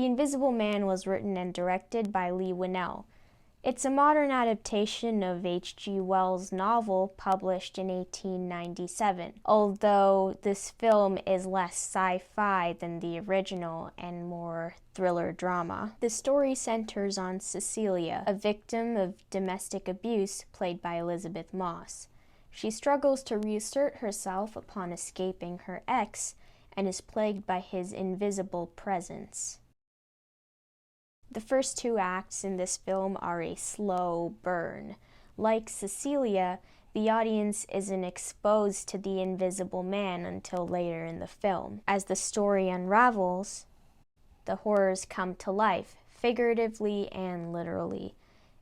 The Invisible Man was written and directed by Leigh Whannell. It's a modern adaptation of H.G. Wells' novel published in 1897, although this film is less sci-fi than the original and more thriller drama. The story centers on Cecilia, a victim of domestic abuse played by Elisabeth Moss. She struggles to reassert herself upon escaping her ex and is plagued by his invisible presence. The first two acts in this film are a slow burn. Like Cecilia, the audience isn't exposed to the Invisible Man until later in the film. As the story unravels, the horrors come to life, figuratively and literally.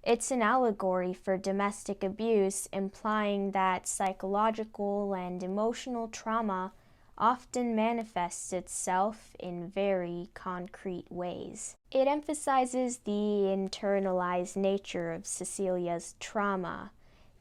It's an allegory for domestic abuse, implying that psychological and emotional trauma often manifests itself in very concrete ways. It emphasizes the internalized nature of Cecilia's trauma.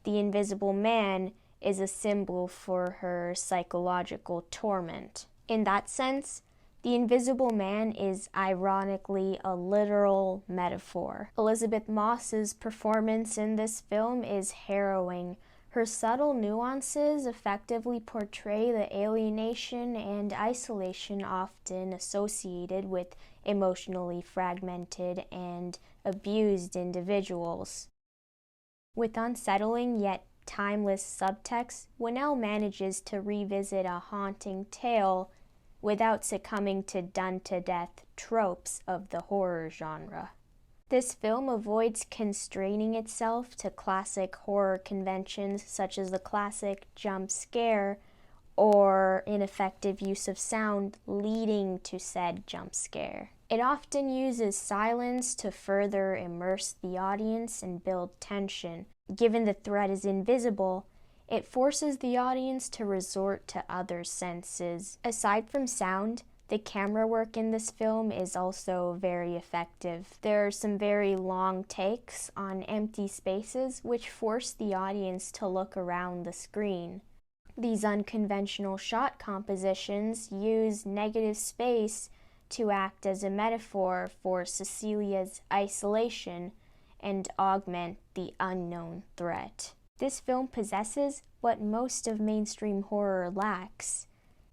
The Invisible Man is a symbol for her psychological torment. In that sense, the Invisible Man is ironically a literal metaphor. Elisabeth Moss's performance in this film is harrowing. Her subtle nuances effectively portray the alienation and isolation often associated with emotionally fragmented and abused individuals. With unsettling yet timeless subtext, Whannell manages to revisit a haunting tale without succumbing to done-to-death tropes of the horror genre. This film avoids constraining itself to classic horror conventions such as the classic jump scare or ineffective use of sound leading to said jump scare. It often uses silence to further immerse the audience and build tension. Given the threat is invisible, it forces the audience to resort to other senses. Aside from sound, the camera work in this film is also very effective. There are some very long takes on empty spaces which force the audience to look around the screen. These unconventional shot compositions use negative space to act as a metaphor for Cecilia's isolation and augment the unknown threat. This film possesses what most of mainstream horror lacks,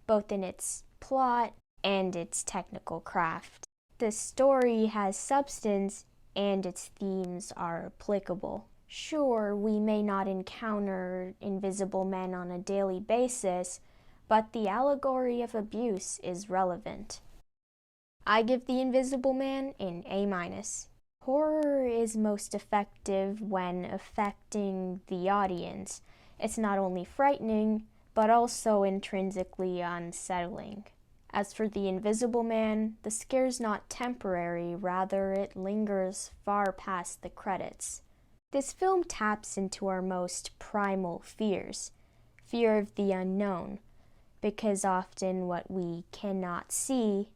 both in its plot and its technical craft. The story has substance and its themes are applicable. Sure, we may not encounter invisible men on a daily basis, but the allegory of abuse is relevant. I give The Invisible Man an A-. Horror is most effective when affecting the audience. It's not only frightening, but also intrinsically unsettling. As for The Invisible Man, the scare's not temporary, rather it lingers far past the credits. This film taps into our most primal fears, fear of the unknown, because often what we cannot see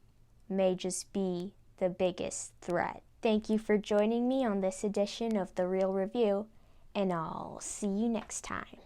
may just be the biggest threat. Thank you for joining me on this edition of The Real Review, and I'll see you next time.